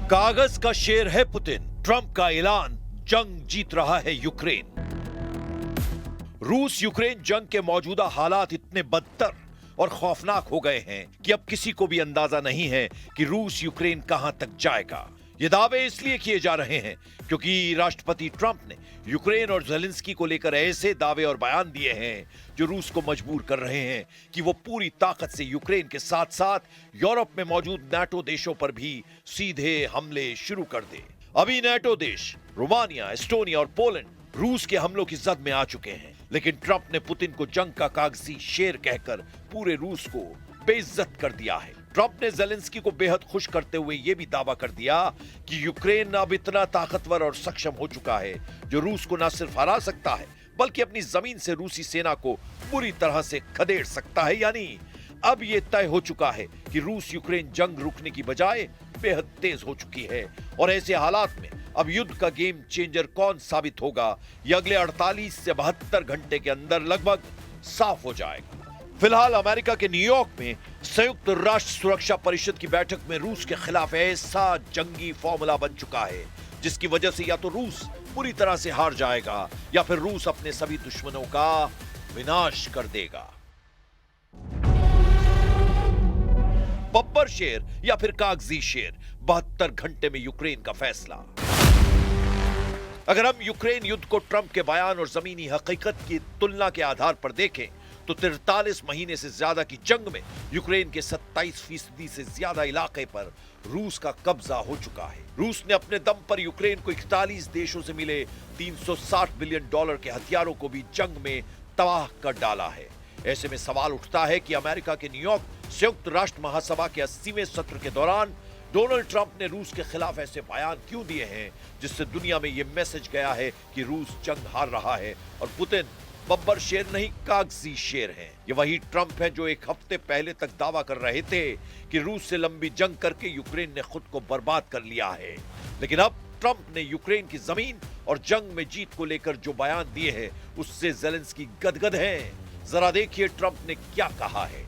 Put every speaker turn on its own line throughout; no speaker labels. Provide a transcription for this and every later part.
कागज का शेर है पुतिन। ट्रंप का ऐलान, जंग जीत रहा है यूक्रेन। रूस यूक्रेन जंग के मौजूदा हालात इतने बदतर और खौफनाक हो गए हैं कि अब किसी को भी अंदाजा नहीं है कि रूस यूक्रेन कहां तक जाएगा। ये दावे इसलिए किए जा रहे हैं क्योंकि राष्ट्रपति ट्रंप ने यूक्रेन और ज़ेलेंस्की को लेकर ऐसे दावे और बयान दिए हैं जो रूस को मजबूर कर रहे हैं कि वो पूरी ताकत से यूक्रेन के साथ साथ यूरोप में मौजूद नाटो देशों पर भी सीधे हमले शुरू कर दे। अभी नाटो देश रोमानिया, एस्टोनिया और पोलैंड रूस के हमलों की जद में आ चुके हैं, लेकिन ट्रंप ने पुतिन को जंग का कागजी शेर कहकर पूरे रूस को बेइज्जत कर दिया है। ट्रंप ने ज़ेलेंस्की को बेहद खुश करते हुए यह भी दावा कर दिया कि यूक्रेन अब इतना ताकतवर और सक्षम हो चुका है जो रूस को न सिर्फ हरा सकता है बल्कि अपनी जमीन से रूसी सेना को बुरी तरह से खदेड़ सकता है। यानी अब यह तय हो चुका है कि रूस यूक्रेन जंग रुकने की बजाय बेहद तेज हो चुकी है और ऐसे हालात में अब युद्ध का गेम चेंजर कौन साबित होगा यह अगले 48 से 72 घंटे के अंदर लगभग साफ हो जाएगा। फिलहाल अमेरिका के न्यूयॉर्क में संयुक्त राष्ट्र सुरक्षा परिषद की बैठक में रूस के खिलाफ ऐसा जंगी फॉर्मूला बन चुका है जिसकी वजह से या तो रूस पूरी तरह से हार जाएगा या फिर रूस अपने सभी दुश्मनों का विनाश कर देगा। बब्बर शेर या फिर कागजी शेर, 72 घंटे में यूक्रेन का फैसला। अगर हम यूक्रेन युद्ध को ट्रंप के बयान और जमीनी हकीकत की तुलना के आधार पर देखें तो 43 महीने से ज्यादा की जंग में यूक्रेन के 27% से ज्यादा इलाके पर रूस का कब्जा हो चुका है। रूस ने अपने दम पर यूक्रेन को 41 देशों से मिले $360 बिलियन के हथियारों को भी जंग में तबाह कर डाला है। ऐसे में सवाल उठता है कि अमेरिका के न्यूयॉर्क संयुक्त राष्ट्र महासभा के 80वें सत्र के दौरान डोनाल्ड ट्रंप ने रूस के खिलाफ ऐसे बयान क्यों दिए हैं जिससे दुनिया में यह मैसेज गया है कि रूस जंग हार रहा है और पुतिन बब्बर शेर नहीं कागजी शेर हैं। ये वही ट्रंप है जो एक हफ्ते पहले तक दावा कर रहे थे कि रूस से लंबी जंग करके यूक्रेन ने खुद को बर्बाद कर लिया है, लेकिन अब ट्रंप ने यूक्रेन की जमीन और जंग में जीत को लेकर जो बयान दिए हैं उससे ज़ेलेंस्की गदगद हैं। जरा देखिए ट्रंप ने क्या कहा है।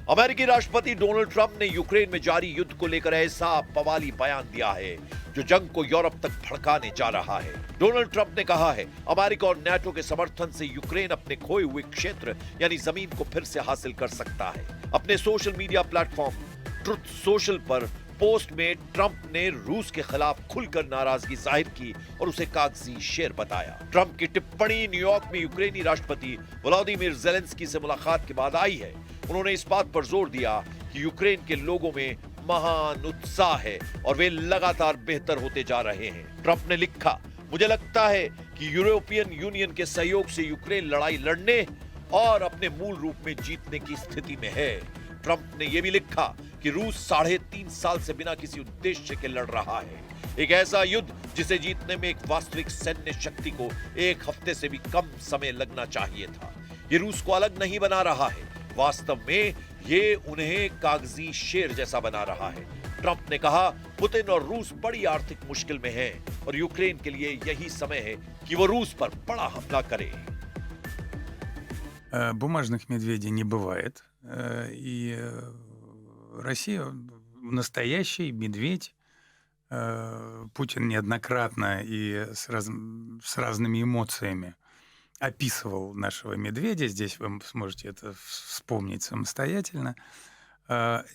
अमेरिकी राष्ट्रपति डोनाल्ड ट्रंप ने यूक्रेन में जारी युद्ध को लेकर ऐसा बवाली बयान दिया है जो जंग को यूरोप तक भड़काने जा रहा है। डोनाल्ड ट्रंप ने कहा है अमेरिका और नाटो के समर्थन से यूक्रेन अपने खोए हुए क्षेत्र यानी जमीन को फिर से हासिल कर सकता है। अपने social media platform truth social पर पोस्ट में ट्रंप ने रूस के खिलाफ खुलकर नाराजगी जाहिर की और उसे कागजी शेर बताया। ट्रंप की टिप्पणी न्यूयॉर्क में यूक्रेनी राष्ट्रपति व्लादिमीर ज़ेलेंस्की से मुलाकात के बाद आई है। उन्होंने इस बात पर जोर दिया कि यूक्रेन के लोगों में महान उत्साह है और वे लगातार बेहतर होते जा रहे हैं। ट्रंप ने लिखा, मुझे लगता है कि यूरोपियन यूनियन के सहयोग से यूक्रेन लड़ाई लड़ने और अपने मूल रूप में जीतने की स्थिति में है। ट्रंप ने यह भी लिखा कि रूस 3.5 साल से बिना किसी उद्देश्य के लड़ रहा है, एक ऐसा युद्ध जिसे जीतने में एक वास्तविक सैन्य शक्ति को 1 हफ्ते से भी कम समय लगना चाहिए था। ये रूस को अलग नहीं बना रहा है, वास्तव में ये उन्हें कागजी शेर जैसा बना रहा है। ट्रंप ने कहा पुतिन और रूस बड़ी आर्थिक मुश्किल में हैं और यूक्रेन के लिए यही समय है कि वो रूस पर बड़ा हमला करे।
Бумажных медведей не бывает. И Россия настоящий медведь. Путин неоднократно и с разными эмоциями описывал нашего медведя. Здесь вы сможете это вспомнить самостоятельно.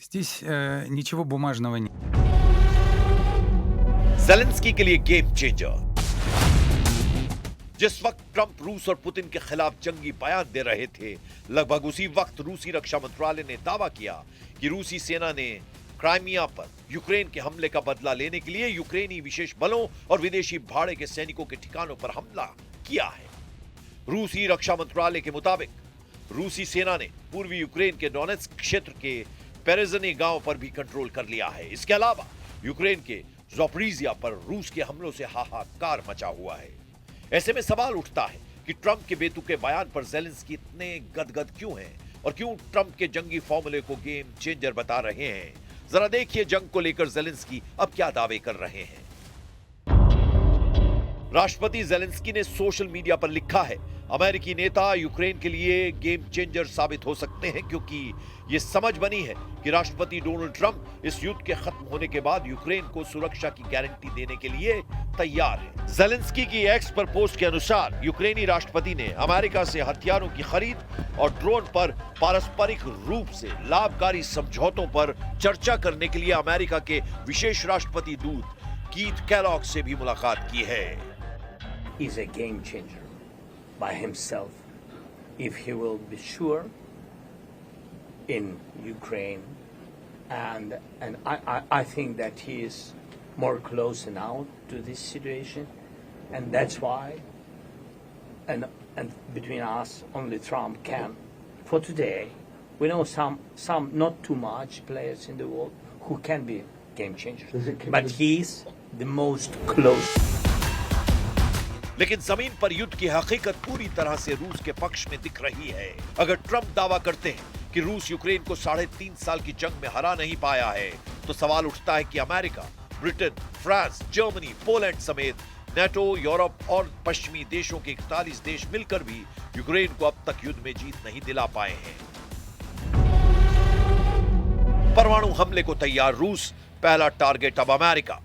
Здесь ничего бумажного нет.
ज़ेलेंस्की के लिए गेम चेंजर। जिस वक्त ट्रंप रूस और पुतिन के खिलाफ जंगी बयान दे रहे थे, लगभग उसी वक्त रूसी रक्षा मंत्रालय ने दावा किया कि रूसी सेना ने क्राइमिया पर यूक्रेन के हमले का बदला लेने के लिए यूक्रेनी विशेष बलों और विदेशी भाड़े के सैनिकों के ठिकानों पर हमला किया है। रूसी रक्षा मंत्रालय के मुताबिक रूसी सेना ने पूर्वी यूक्रेन के डोनेट्स्क क्षेत्र के पेरेजनी गांव पर भी कंट्रोल कर लिया है। इसके अलावा यूक्रेन के ज़ापोरिज़िया पर रूस के हमलों से हाहाकार मचा हुआ है। ऐसे में सवाल उठता है कि ट्रंप के बेतुके बयान पर ज़ेलेंस्की इतने गदगद क्यों हैं और क्यों ट्रंप के जंगी फॉर्मूले को गेम चेंजर बता रहे हैं। जरा देखिए जंग को लेकर ज़ेलेंस्की अब क्या दावे कर रहे हैं। राष्ट्रपति ज़ेलेंस्की ने सोशल मीडिया पर लिखा है, अमेरिकी नेता यूक्रेन के लिए गेम चेंजर साबित हो सकते हैं, क्योंकि ये समझ बनी है कि राष्ट्रपति डोनाल्ड ट्रंप इस युद्ध के खत्म होने के बाद यूक्रेन को सुरक्षा की गारंटी देने के लिए तैयार है। जेलेंस्की की एक्स पर पोस्ट के अनुसार यूक्रेनी राष्ट्रपति ने अमेरिका से हथियारों की खरीद और ड्रोन पर पारस्परिक रूप से लाभकारी समझौतों पर चर्चा करने के लिए अमेरिका के विशेष राष्ट्रपति दूत कीथ कैलॉग से भी मुलाकात की है।
Is a game changer by himself if he will be sure in Ukraine, and I think that he is more close now to this situation, and that's why and between us only Trump can. For today, we know some not too much players in the world who can be game changers, but he's the most close.
लेकिन जमीन पर युद्ध की हकीकत पूरी तरह से रूस के पक्ष में दिख रही है। अगर ट्रंप दावा करते हैं कि रूस यूक्रेन को 3.5 साल की जंग में हरा नहीं पाया है, तो सवाल उठता है कि America, Britain, France, Germany, Poland समेत नेटो, यूरोप और पश्चिमी देशों के 41 देश मिलकर भी यूक्रेन को अब तक युद्ध में जीत नहीं दिला पाए हैं। परमाणु हमले को तैयार रूस, पहला टारगेट अब अमेरिका।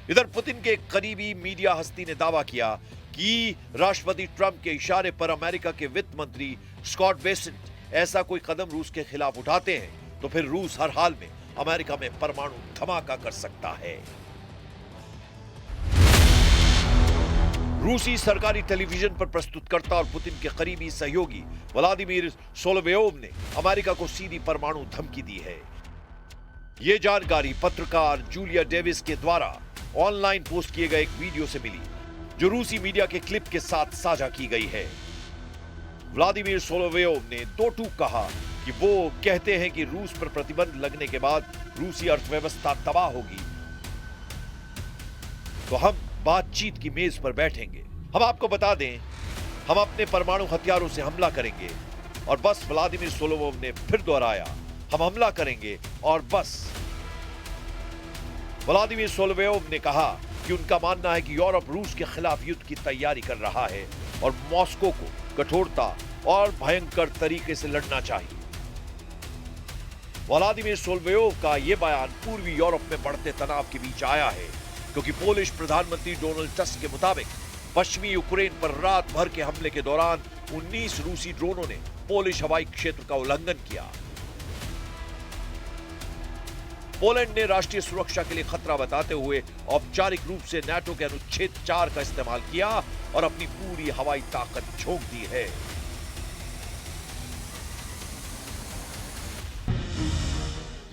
इधर पुतिन के करीबी मीडिया हस्ती ने दावा किया कि राष्ट्रपति ट्रंप के इशारे पर अमेरिका के वित्त मंत्री स्कॉट बेसेंट ऐसा कोई कदम रूस के खिलाफ उठाते हैं तो फिर रूस हर हाल में अमेरिका में परमाणु धमाका कर सकता है। रूसी सरकारी टेलीविजन पर प्रस्तुतकर्ता और पुतिन के करीबी सहयोगी व्लादिमीर सोलोवेयोव ने अमेरिका को सीधी परमाणु धमकी दी है। यह जानकारी पत्रकार जूलिया डेविस के द्वारा ऑनलाइन पोस्ट किए गए एक वीडियो से मिली, जो रूसी मीडिया के क्लिप के साथ साझा की गई है। व्लादिमीर सोलोवेयोव ने दो टूक कहा कि वो कहते हैं कि रूस पर प्रतिबंध लगने के बाद रूसी अर्थव्यवस्था तबाह होगी, तो हम बातचीत की मेज पर बैठेंगे। हम आपको बता दें, हम अपने परमाणु हथियारों से हमला करेंगे और बस। व्लादिमीर सोलोवेयोव ने फिर दोहराया, हम हमला करेंगे और बस। व्लादिमीर सोलोवेयोव ने कहा कि उनका मानना है कि यूरोप रूस के खिलाफ युद्ध की तैयारी कर रहा है और मॉस्को को कठोरता और भयंकर तरीके से लड़ना चाहिए। व्लादिमीर सोलोवेयोव का यह बयान पूर्वी यूरोप में बढ़ते तनाव के बीच आया है, क्योंकि पोलिश प्रधानमंत्री डोनाल्ड टस्क के मुताबिक पश्चिमी यूक्रेन पर रात भर के हमले के दौरान 19 रूसी ड्रोनों ने पोलिश हवाई क्षेत्र का उल्लंघन किया। पोलैंड ने राष्ट्रीय सुरक्षा के लिए खतरा बताते हुए औपचारिक रूप से नाटो के अनुच्छेद 4 का इस्तेमाल किया और अपनी पूरी हवाई ताकत झोंक दी है।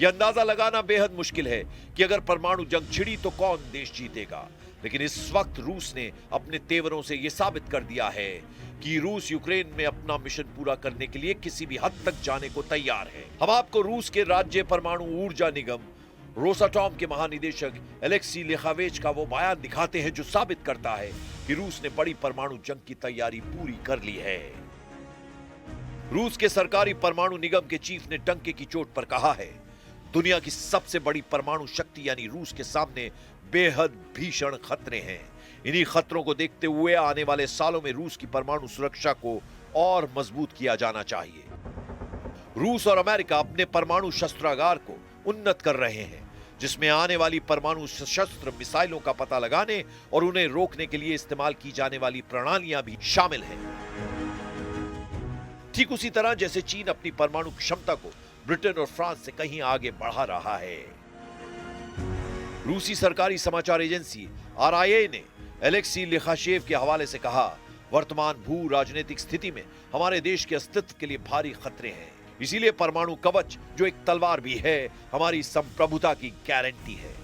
यह अंदाजा लगाना बेहद मुश्किल है कि अगर परमाणु जंग छिड़ी तो कौन देश जीतेगा, लेकिन इस वक्त रूस ने अपने तेवरों से यह साबित कर दिया है कि रूस यूक्रेन में अपना मिशन पूरा करने के लिए किसी भी हद तक जाने को तैयार है। हम आपको रूस के राज्य परमाणु ऊर्जा निगम रोसाटॉम के महानिदेशक एलेक्सी लेखावेच का वो बयान दिखाते हैं, जो साबित करता है कि रूस ने बड़ी परमाणु जंग की तैयारी पूरी कर ली है। रूस के सरकारी परमाणु निगम के चीफ ने डंके की चोट पर कहा है, दुनिया की सबसे बड़ी परमाणु शक्ति यानी रूस के सामने बेहद भीषण खतरे हैं। इन्हीं खतरों को देखते हुए आने वाले सालों में रूस की परमाणु सुरक्षा को और मजबूत किया जाना चाहिए। रूस और अमेरिका अपने परमाणु शस्त्रागार को उन्नत कर रहे हैं, जिसमें आने वाली परमाणु सशस्त्र मिसाइलों का पता लगाने और उन्हें रोकने के लिए इस्तेमाल की जाने वाली प्रणालियां भी शामिल हैं। ठीक उसी तरह जैसे चीन अपनी परमाणु क्षमता को ब्रिटेन और फ्रांस से कहीं आगे बढ़ा रहा है। रूसी सरकारी समाचार एजेंसी RIA ने एलेक्सी लिखाशेव के हवाले से कहा, वर्तमान भू राजनीतिक स्थिति में हमारे देश के अस्तित्व के लिए भारी खतरे हैं, इसीलिए परमाणु कवच, जो एक तलवार भी है, हमारी संप्रभुता की गारंटी है।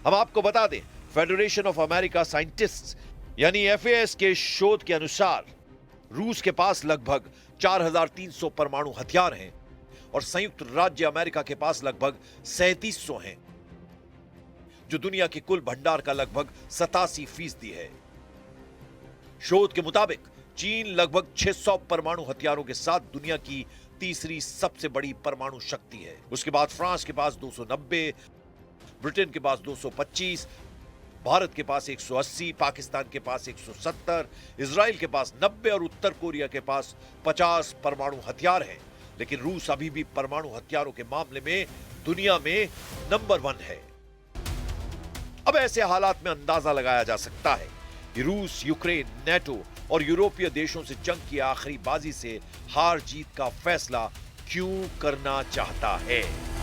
हम आपको बता दें, फेडरेशन ऑफ अमेरिका साइंटिस्ट्स यानी FAS के शोध के अनुसार रूस के पास लगभग 4300 परमाणु हथियार हैं और संयुक्त राज्य अमेरिका के पास लगभग 3700 हैं, जो दुनिया के कुल भंडार का लगभग 87% है। शोध के मुताबिक चीन लगभग 600 परमाणु हथियारों के साथ दुनिया की तीसरी सबसे बड़ी परमाणु शक्ति है। उसके बाद फ्रांस के पास 290, ब्रिटेन के पास 225, भारत के पास 180, पाकिस्तान के पास 170, इजराइल के पास 90 और उत्तर कोरिया के पास 50 परमाणु हथियार हैं। लेकिन रूस अभी भी परमाणु हथियारों के मामले में दुनिया में नंबर 1 है। अब ऐसे हालात में अंदाजा लगाया जा सकता है कि रूस यूक्रेन, नेटो और यूरोपीय देशों से जंग की आखिरी बाजी से हार जीत का फैसला क्यों करना चाहता है।